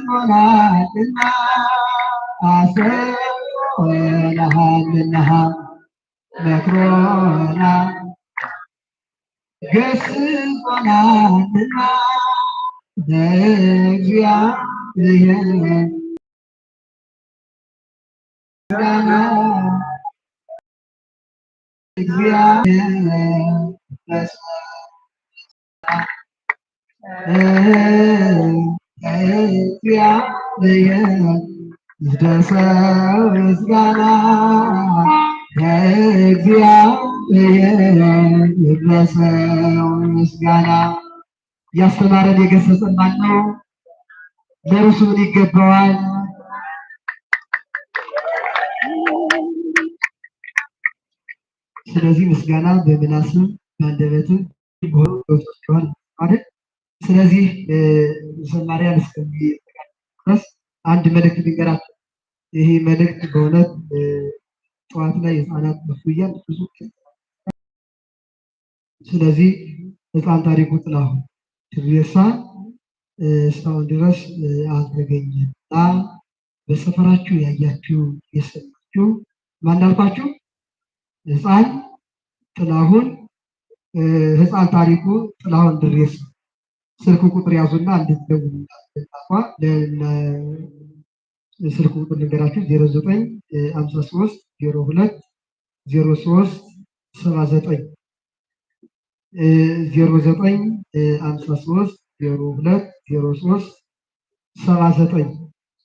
ገስጾናልና አስተውለሃልና መክሮና ገስጾናልና ለእግዚአብሔር ምስጋና ይድረሰው ምስጋና ለእግዚአብሔር ይድረሰው ምስጋና። ያስተማረን የገሰጸን ማን ነው? ለእርሱ ምን ይገባዋል? ስለዚህ ምስጋና በምላስም በአንደበትም ሆን አይደል? ስለዚህ ዘማሪያን እስከሚደርስ አንድ መልእክት ልንገራችሁ። ይሄ መልእክት በእውነት ጠዋት ላይ ህፃናት መፍያል ብዙ ስለዚህ ህፃን ታሪኩ ጥላሁን ትርሳ እስካሁን ድረስ አልተገኘም እና በሰፈራችሁ ያያችሁ የሰማችሁ ማን አልኳችሁ? ህፃን ጥላሁን ህፃን ታሪኩ ጥላሁን ድሬሳ ስልክ ቁጥር ያዙና እንድትደውሉ ስልክ ቁጥር ልንገራችሁ 0953 02 03 79 0953 02 03 79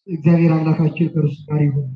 እግዚአብሔር አምላካችን ከእርሱ ጋር ይሁን።